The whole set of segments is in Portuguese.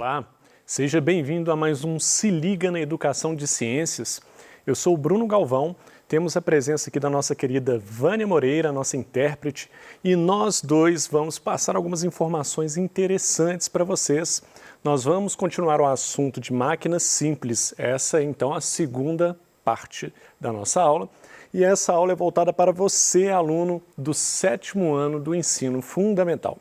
Olá, seja bem-vindo a mais um Se Liga na Educação de Ciências. Eu sou o Bruno Galvão, temos a presença aqui da nossa querida Vânia Moreira, nossa intérprete, e nós dois vamos passar algumas informações interessantes para vocês. Nós vamos continuar o assunto de máquinas simples, essa é então a segunda parte da nossa aula, e essa aula é voltada para você, aluno do 7º ano do ensino fundamental.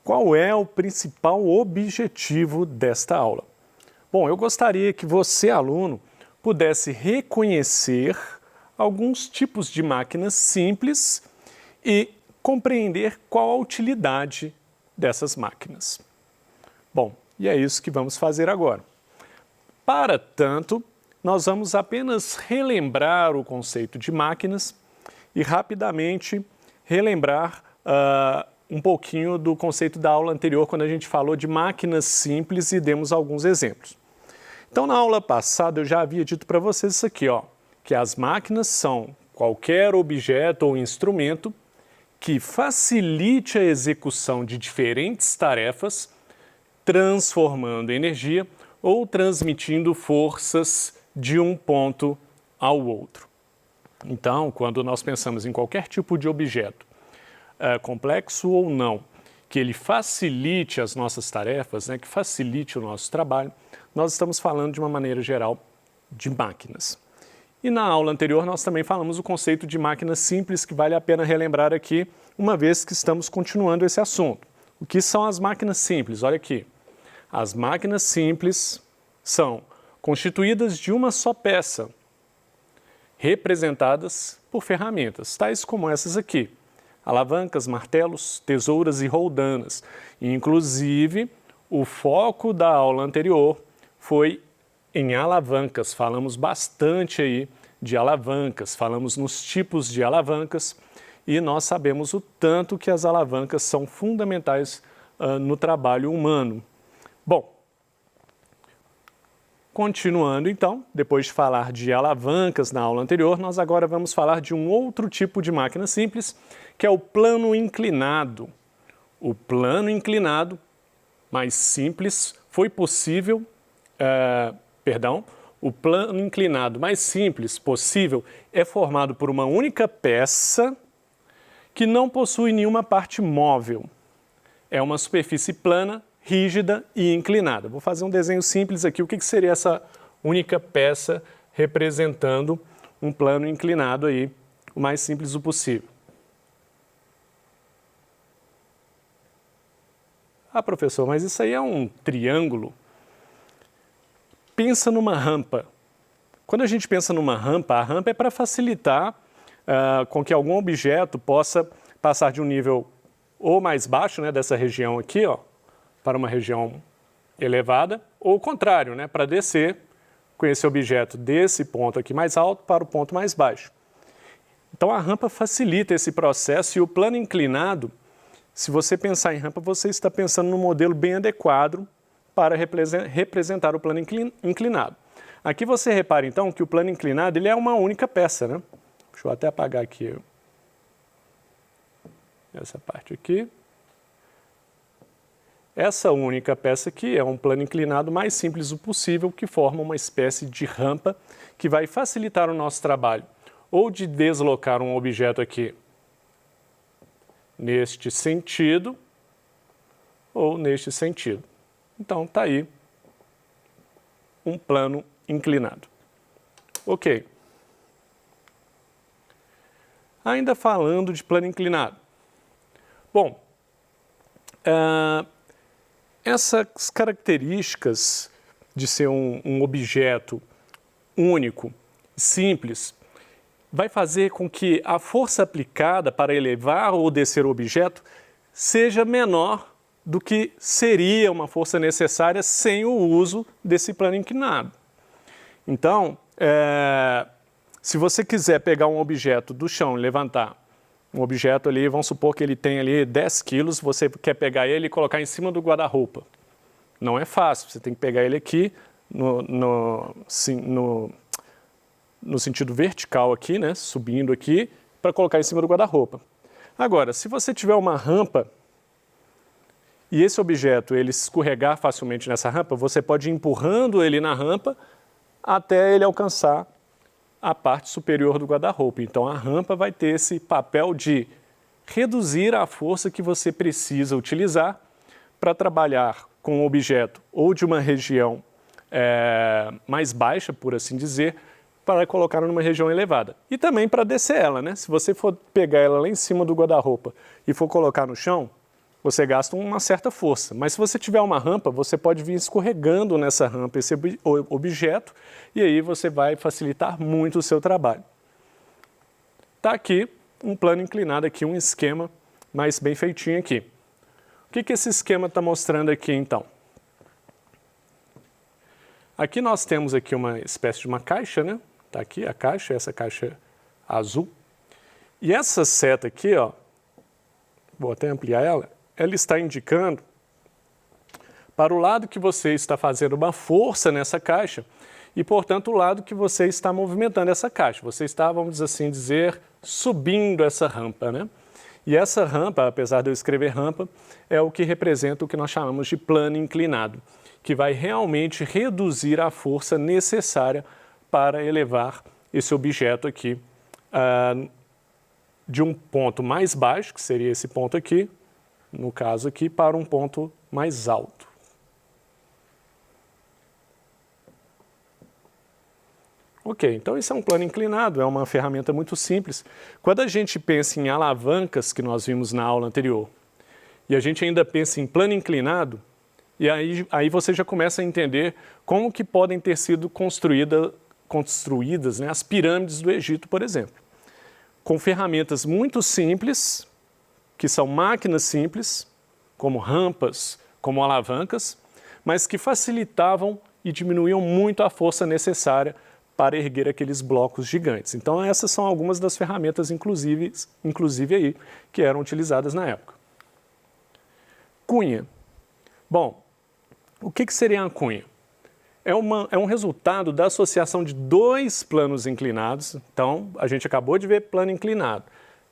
Qual é o principal objetivo desta aula? Bom, eu gostaria que você, aluno, pudesse reconhecer alguns tipos de máquinas simples e compreender qual a utilidade dessas máquinas. Bom, e é isso que vamos fazer agora. Para tanto, nós vamos apenas relembrar o conceito de máquinas e rapidamente relembrar um pouquinho do conceito da aula anterior, quando a gente falou de máquinas simples e demos alguns exemplos. Então, na aula passada, eu já havia dito para vocês isso aqui, ó, que as máquinas são qualquer objeto ou instrumento que facilite a execução de diferentes tarefas, transformando energia ou transmitindo forças de um ponto ao outro. Então, quando nós pensamos em qualquer tipo de objeto, complexo ou não, que ele facilite as nossas tarefas, né, que facilite o nosso trabalho, nós estamos falando de uma maneira geral de máquinas. E na aula anterior nós também falamos o conceito de máquinas simples, que vale a pena relembrar aqui, uma vez que estamos continuando esse assunto. O que são as máquinas simples? Olha aqui. As máquinas simples são constituídas de uma só peça, representadas por ferramentas, tais como essas aqui. Alavancas, martelos, tesouras e roldanas. Inclusive, o foco da aula anterior foi em alavancas. Falamos bastante aí de alavancas, falamos nos tipos de alavancas e nós sabemos o tanto que as alavancas são fundamentais no trabalho humano. Bom, continuando então, depois de falar de alavancas na aula anterior, nós agora vamos falar de um outro tipo de máquina simples, que é o plano inclinado. O plano inclinado, mais simples, foi possível, o plano inclinado mais simples possível é formado por uma única peça que não possui nenhuma parte móvel. É uma superfície plana, rígida e inclinada. Vou fazer um desenho simples aqui. O que seria essa única peça representando um plano inclinado aí, o mais simples possível? Ah, professor, mas isso aí é um triângulo. Pensa numa rampa. Quando a gente pensa numa rampa, a rampa é para facilitar com que algum objeto possa passar de um nível ou mais baixo, né, dessa região aqui, ó, para uma região elevada, ou o contrário, né, para descer com esse objeto desse ponto aqui mais alto para o ponto mais baixo. Então a rampa facilita esse processo e o plano inclinado, se você pensar em rampa, você está pensando num modelo bem adequado para representar o plano inclinado. Aqui você repara então que o plano inclinado ele é uma única peça, né? Deixa eu até apagar aqui essa parte aqui. Essa única peça aqui é um plano inclinado mais simples possível, que forma uma espécie de rampa que vai facilitar o nosso trabalho, ou de deslocar um objeto aqui neste sentido, ou neste sentido. Então, está aí um plano inclinado. Ok. Ainda falando de plano inclinado. Bom, essas características de ser um objeto único, simples, vai fazer com que a força aplicada para elevar ou descer o objeto seja menor do que seria uma força necessária sem o uso desse plano inclinado. Então, se você quiser pegar um objeto do chão e levantar, um objeto ali, vamos supor que ele tem ali 10 quilos, você quer pegar ele e colocar em cima do guarda-roupa. Não é fácil, você tem que pegar ele aqui no sentido vertical aqui, né, subindo aqui, para colocar em cima do guarda-roupa. Agora, se você tiver uma rampa e esse objeto ele escorregar facilmente nessa rampa, você pode ir empurrando ele na rampa até ele alcançar a parte superior do guarda-roupa. Então a rampa vai ter esse papel de reduzir a força que você precisa utilizar para trabalhar com um objeto ou de uma região mais baixa, por assim dizer, para colocar numa região elevada. E também para descer ela, né? Se você for pegar ela lá em cima do guarda-roupa e for colocar no chão, você gasta uma certa força. Mas se você tiver uma rampa, você pode vir escorregando nessa rampa esse objeto e aí você vai facilitar muito o seu trabalho. Está aqui um plano inclinado, aqui um esquema mais bem feitinho aqui. O que esse esquema está mostrando aqui então? Aqui nós temos aqui uma espécie de uma caixa, né? Está aqui a caixa, essa caixa azul. E essa seta aqui, ó, vou até ampliar ela, ela está indicando para o lado que você está fazendo uma força nessa caixa e, portanto, o lado que você está movimentando essa caixa. Você está, vamos assim dizer, subindo essa rampa, né? E essa rampa, apesar de eu escrever rampa, é o que representa o que nós chamamos de plano inclinado, que vai realmente reduzir a força necessária para elevar esse objeto aqui de um ponto mais baixo, que seria esse ponto aqui, no caso aqui, para um ponto mais alto. Ok, então isso é um plano inclinado, é uma ferramenta muito simples. Quando a gente pensa em alavancas, que nós vimos na aula anterior, e a gente ainda pensa em plano inclinado, e aí você já começa a entender como que podem ter sido construídas, né, as pirâmides do Egito, por exemplo. Com ferramentas muito simples, que são máquinas simples, como rampas, como alavancas, mas que facilitavam e diminuíam muito a força necessária para erguer aqueles blocos gigantes. Então essas são algumas das ferramentas, inclusive aí, que eram utilizadas na época. Cunha. Bom, o que seria a cunha? É um resultado da associação de dois planos inclinados. Então, a gente acabou de ver plano inclinado.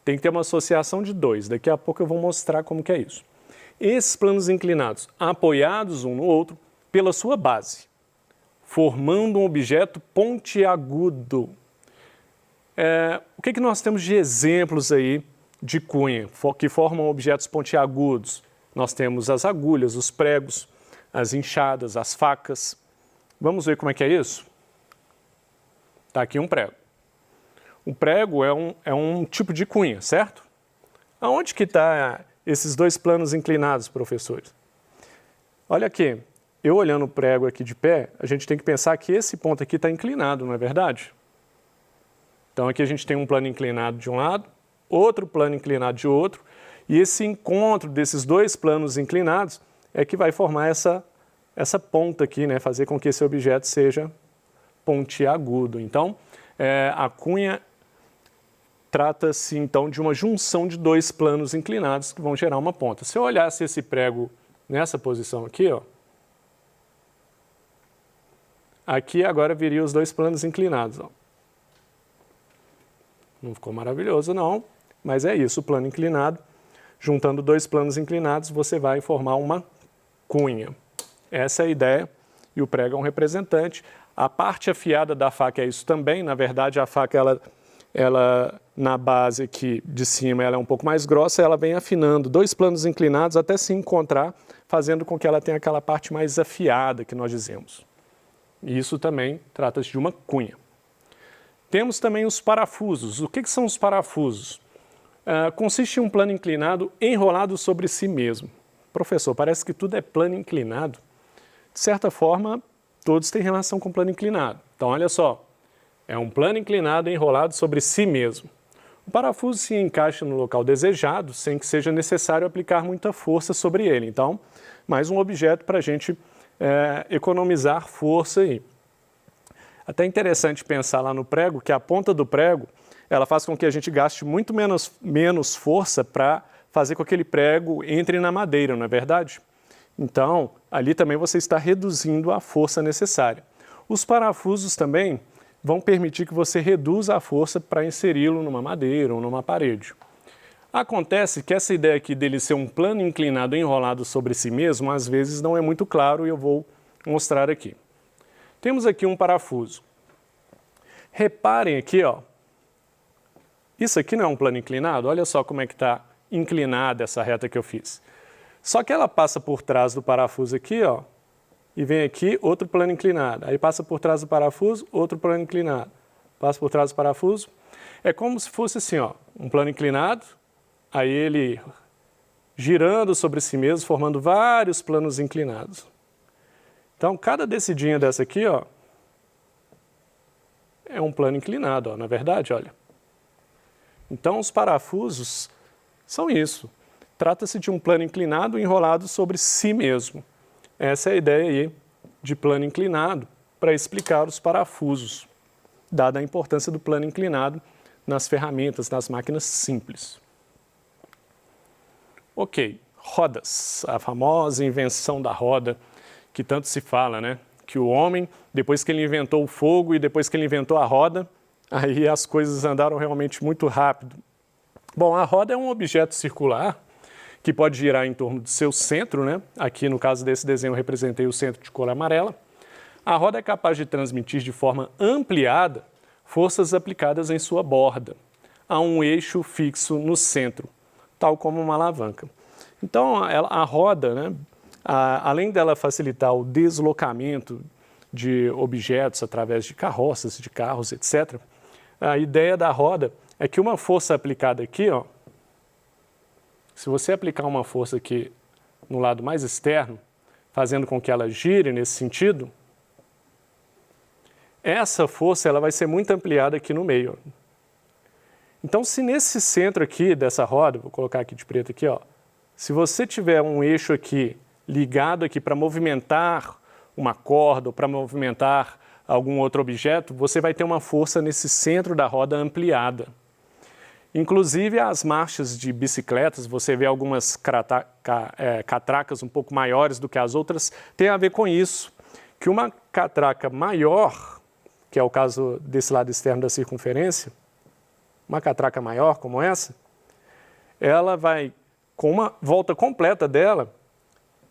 Tem que ter uma associação de dois. Daqui a pouco eu vou mostrar como que é isso. Esses planos inclinados, apoiados um no outro, pela sua base, formando um objeto pontiagudo. O que nós temos de exemplos aí de cunha, que formam objetos pontiagudos? Nós temos as agulhas, os pregos, as enxadas, as facas. Vamos ver como é que é isso? Está aqui um prego. O prego é um tipo de cunha, certo? Aonde que está esses dois planos inclinados, professores? Olha aqui, eu olhando o prego aqui de pé, a gente tem que pensar que esse ponto aqui está inclinado, não é verdade? Então aqui a gente tem um plano inclinado de um lado, outro plano inclinado de outro, e esse encontro desses dois planos inclinados é que vai formar essa ponta aqui, né? Fazer com que esse objeto seja pontiagudo. Então, a cunha trata-se então de uma junção de dois planos inclinados que vão gerar uma ponta. Se eu olhasse esse prego nessa posição aqui, ó, aqui agora viria os dois planos inclinados. Ó. Não ficou maravilhoso não, mas é isso, o plano inclinado. Juntando dois planos inclinados, você vai formar uma cunha. Essa é a ideia, e o prego é um representante. A parte afiada da faca é isso também. Na verdade, a faca, ela na base aqui de cima, ela é um pouco mais grossa, ela vem afinando dois planos inclinados até se encontrar, fazendo com que ela tenha aquela parte mais afiada que nós dizemos. E isso também trata-se de uma cunha. Temos também os parafusos. O que são os parafusos? Consiste em um plano inclinado enrolado sobre si mesmo. Professor, parece que tudo é plano inclinado. De certa forma, todos têm relação com plano inclinado. Então, olha só, é um plano inclinado enrolado sobre si mesmo. O parafuso se encaixa no local desejado, sem que seja necessário aplicar muita força sobre ele. Então, mais um objeto para a gente economizar força aí. Até interessante pensar lá no prego, que a ponta do prego, ela faz com que a gente gaste muito menos força para fazer com que aquele prego entre na madeira, não é verdade? Então, ali também você está reduzindo a força necessária. Os parafusos também vão permitir que você reduza a força para inseri-lo numa madeira ou numa parede. Acontece que essa ideia aqui dele ser um plano inclinado enrolado sobre si mesmo, às vezes não é muito claro e eu vou mostrar aqui. Temos aqui um parafuso. Reparem aqui, ó. Isso aqui não é um plano inclinado? Olha só como é que está inclinada essa reta que eu fiz. Só que ela passa por trás do parafuso aqui, ó, e vem aqui outro plano inclinado. Aí passa por trás do parafuso, outro plano inclinado. Passa por trás do parafuso. É como se fosse assim, ó, um plano inclinado, aí ele girando sobre si mesmo, formando vários planos inclinados. Então, cada descidinha dessa aqui, ó, é um plano inclinado, ó, na verdade, olha. Então, os parafusos são isso. Trata-se de um plano inclinado enrolado sobre si mesmo. Essa é a ideia aí de plano inclinado para explicar os parafusos, dada a importância do plano inclinado nas ferramentas, nas máquinas simples. Ok, rodas, a famosa invenção da roda, que tanto se fala, né? Que o homem, depois que ele inventou o fogo e depois que ele inventou a roda, aí as coisas andaram realmente muito rápido. Bom, a roda é um objeto circular que pode girar em torno do seu centro, né? Aqui no caso desse desenho eu representei o centro de cor amarela. A roda é capaz de transmitir de forma ampliada forças aplicadas em sua borda, a um eixo fixo no centro, tal como uma alavanca. Então, a roda, né, além dela facilitar o deslocamento de objetos através de carroças, de carros, etc., a ideia da roda é que uma força aplicada aqui, ó, se você aplicar uma força aqui no lado mais externo, fazendo com que ela gire nesse sentido, essa força ela vai ser muito ampliada aqui no meio. Então, se nesse centro aqui dessa roda, vou colocar aqui de preto aqui, ó, se você tiver um eixo aqui ligado aqui para movimentar uma corda ou para movimentar algum outro objeto, você vai ter uma força nesse centro da roda ampliada. Inclusive, as marchas de bicicletas, você vê algumas catracas um pouco maiores do que as outras, tem a ver com isso, que uma catraca maior, que é o caso desse lado externo da circunferência, uma catraca maior como essa, ela vai, com uma volta completa dela,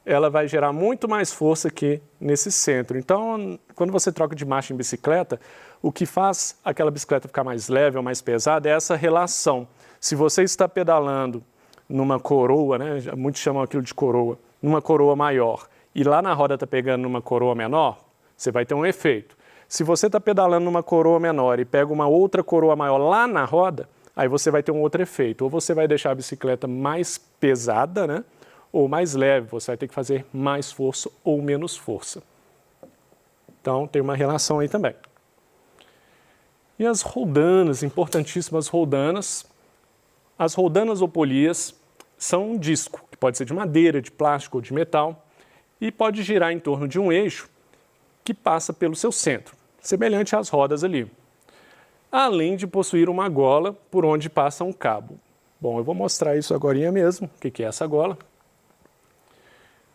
ela vai gerar muito mais força aqui nesse centro. Então, quando você troca de marcha em bicicleta, o que faz aquela bicicleta ficar mais leve ou mais pesada é essa relação. Se você está pedalando numa coroa, né, muitos chamam aquilo de coroa, numa coroa maior, e lá na roda está pegando numa coroa menor, você vai ter um efeito. Se você está pedalando numa coroa menor e pega uma outra coroa maior lá na roda, aí você vai ter um outro efeito. Ou você vai deixar a bicicleta mais pesada, né? Ou mais leve, você vai ter que fazer mais força ou menos força. Então, tem uma relação aí também. E as roldanas, importantíssimas roldanas. As roldanas ou polias são um disco, que pode ser de madeira, de plástico ou de metal, e pode girar em torno de um eixo que passa pelo seu centro, semelhante às rodas ali, além de possuir uma gola por onde passa um cabo. Bom, eu vou mostrar isso agora mesmo, o que é essa gola.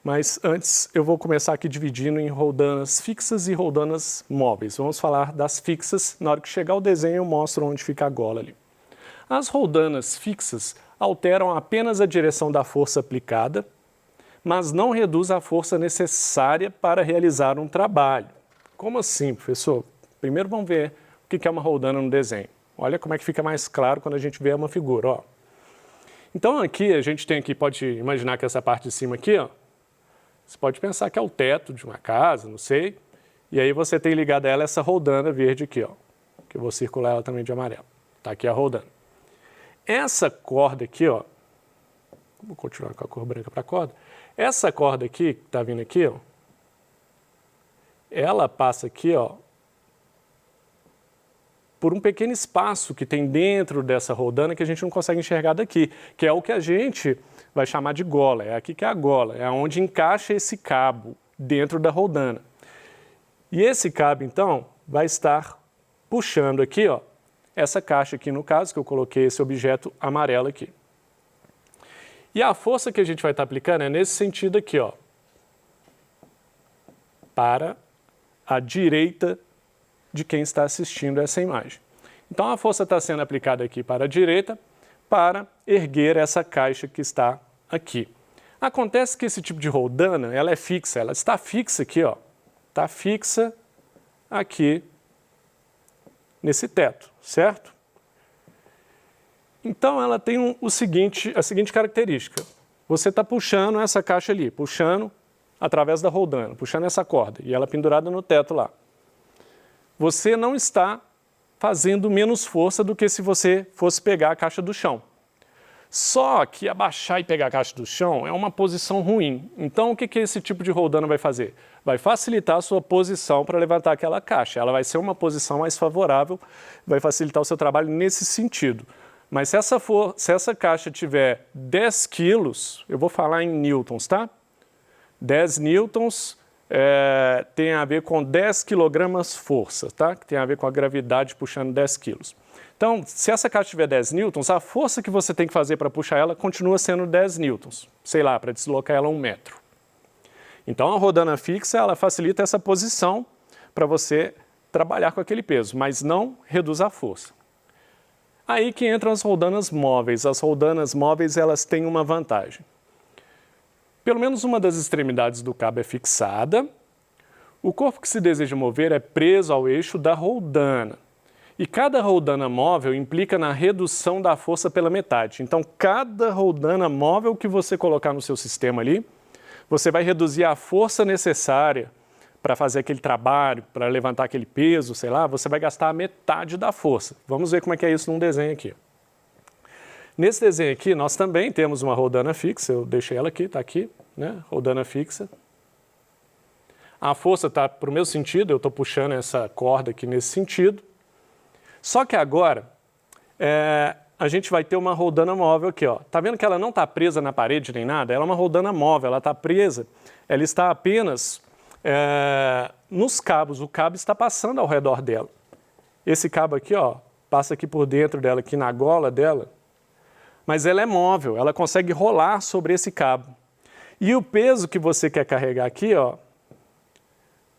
Mas antes eu vou começar aqui dividindo em roldanas fixas e roldanas móveis. Vamos falar das fixas, na hora que chegar o desenho eu mostro onde fica a gola ali. As roldanas fixas alteram apenas a direção da força aplicada, mas não reduz a força necessária para realizar um trabalho. Como assim, professor? Primeiro vamos ver o que é uma roldana no desenho. Olha como é que fica mais claro quando a gente vê uma figura, ó. Então aqui a gente tem aqui, pode imaginar que essa parte de cima aqui, ó, você pode pensar que é o teto de uma casa, não sei, e aí você tem ligado a ela essa roldana verde aqui, ó, que eu vou circular ela também de amarelo. Tá aqui a roldana. Essa corda aqui, ó, vou continuar com a cor branca para a corda. Essa corda aqui, que está vindo aqui, ó, ela passa aqui, ó, por um pequeno espaço que tem dentro dessa roldana que a gente não consegue enxergar daqui, que é o que a gente vai chamar de gola. É aqui que é a gola, é onde encaixa esse cabo dentro da roldana. E esse cabo, então, vai estar puxando aqui, ó, essa caixa aqui, no caso, que eu coloquei esse objeto amarelo aqui. E a força que a gente vai estar aplicando é nesse sentido aqui, ó, para a direita de quem está assistindo essa imagem. Então, a força está sendo aplicada aqui para a direita, para erguer essa caixa que está aqui. Acontece que esse tipo de roldana, ela é fixa, ela está fixa aqui, ó, está fixa aqui nesse teto, certo? Então ela tem a seguinte característica. Você está puxando essa caixa ali, puxando através da roldana, puxando essa corda, e ela pendurada no teto lá. Você não está fazendo menos força do que se você fosse pegar a caixa do chão. Só que abaixar e pegar a caixa do chão é uma posição ruim. Então o que esse tipo de roldana vai fazer? Vai facilitar a sua posição para levantar aquela caixa. Ela vai ser uma posição mais favorável, vai facilitar o seu trabalho nesse sentido. Mas se essa caixa tiver 10 quilos, eu vou falar em newtons, tá? 10 newtons tem a ver com 10 quilogramas força, tá? Que tem a ver com a gravidade puxando 10 quilos. Então, se essa caixa tiver 10 newtons, a força que você tem que fazer para puxar ela continua sendo 10 newtons. Sei lá, para deslocar ela 1 metro. Então, a rodana fixa, ela facilita essa posição para você trabalhar com aquele peso, mas não reduz a força. Aí que entram as roldanas móveis. As roldanas móveis, elas têm uma vantagem. Pelo menos uma das extremidades do cabo é fixada. O corpo que se deseja mover é preso ao eixo da roldana. E cada roldana móvel implica na redução da força pela metade. Então, cada roldana móvel que você colocar no seu sistema ali, você vai reduzir a força necessária para fazer aquele trabalho, para levantar aquele peso, sei lá, você vai gastar a metade da força. Vamos ver como é que é isso num desenho aqui. Nesse desenho aqui, nós também temos uma roldana fixa, eu deixei ela aqui, está aqui, né? Roldana fixa. A força está para o meu sentido, eu estou puxando essa corda aqui nesse sentido. Só que agora, a gente vai ter uma roldana móvel aqui, ó. Tá vendo que ela não está presa na parede nem nada? Ela é uma roldana móvel, ela está presa, ela está apenas nos cabos, o cabo está passando ao redor dela. Esse cabo aqui, ó, passa aqui por dentro dela, aqui na gola dela, mas ela é móvel, ela consegue rolar sobre esse cabo. E o peso que você quer carregar aqui, ó,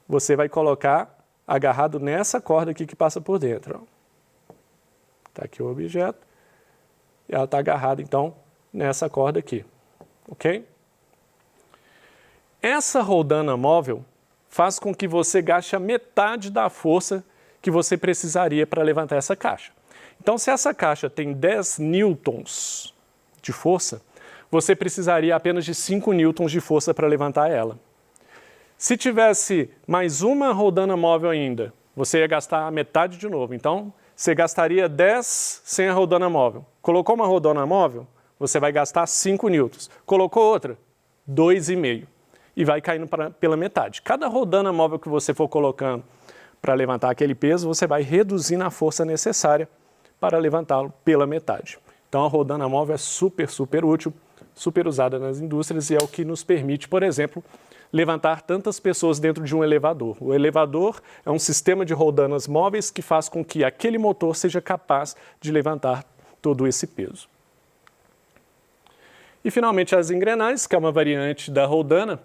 você vai colocar agarrado nessa corda aqui que passa por dentro. Está aqui o objeto, e ela está agarrada, então, nessa corda aqui, ok? Essa roldana móvel faz com que você gaste a metade da força que você precisaria para levantar essa caixa. Então, se essa caixa tem 10 newtons de força, você precisaria apenas de 5 newtons de força para levantar ela. Se tivesse mais uma roldana móvel ainda, você ia gastar a metade de novo. Então, você gastaria 10 sem a roldana móvel. Colocou uma roldana móvel, você vai gastar 5 newtons. Colocou outra, 2,5. E vai caindo pela metade. Cada roldana móvel que você for colocando para levantar aquele peso, você vai reduzindo a força necessária para levantá-lo pela metade. Então, a roldana móvel é super, super útil, super usada nas indústrias e é o que nos permite, por exemplo, levantar tantas pessoas dentro de um elevador. O elevador é um sistema de roldanas móveis que faz com que aquele motor seja capaz de levantar todo esse peso. E, finalmente, as engrenagens, que é uma variante da roldana.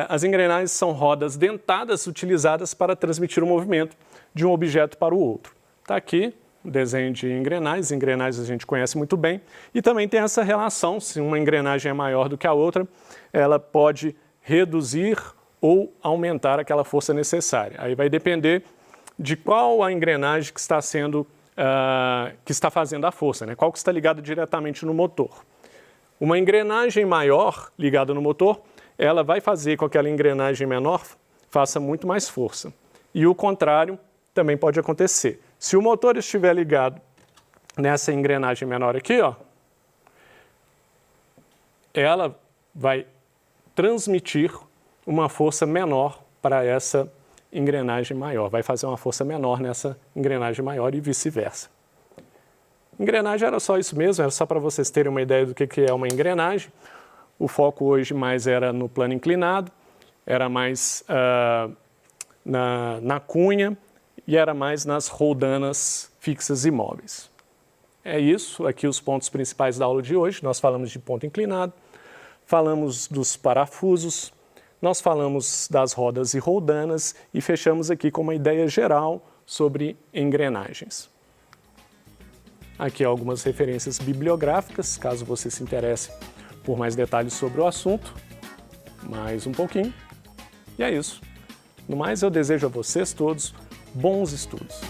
As engrenagens são rodas dentadas utilizadas para transmitir o movimento de um objeto para o outro. Está aqui o desenho de engrenagens. Engrenagens a gente conhece muito bem. E também tem essa relação, se uma engrenagem é maior do que a outra, ela pode reduzir ou aumentar aquela força necessária. Aí vai depender de qual a engrenagem que está fazendo a força, né? Qual que está ligada diretamente no motor. Uma engrenagem maior ligada no motor, ela vai fazer com que aquela engrenagem menor faça muito mais força. E o contrário também pode acontecer. Se o motor estiver ligado nessa engrenagem menor aqui, ó, ela vai transmitir uma força menor para essa engrenagem maior. Vai fazer uma força menor nessa engrenagem maior e vice-versa. Engrenagem era só isso mesmo, era só para vocês terem uma ideia do que é uma engrenagem. O foco hoje mais era no plano inclinado, era mais na cunha e era mais nas roldanas fixas e móveis. É isso, aqui os pontos principais da aula de hoje. Nós falamos de ponto inclinado, falamos dos parafusos, nós falamos das rodas e roldanas e fechamos aqui com uma ideia geral sobre engrenagens. Aqui algumas referências bibliográficas, caso você se interesse por mais detalhes sobre o assunto. Mais um pouquinho. E é isso. No mais, eu desejo a vocês todos bons estudos.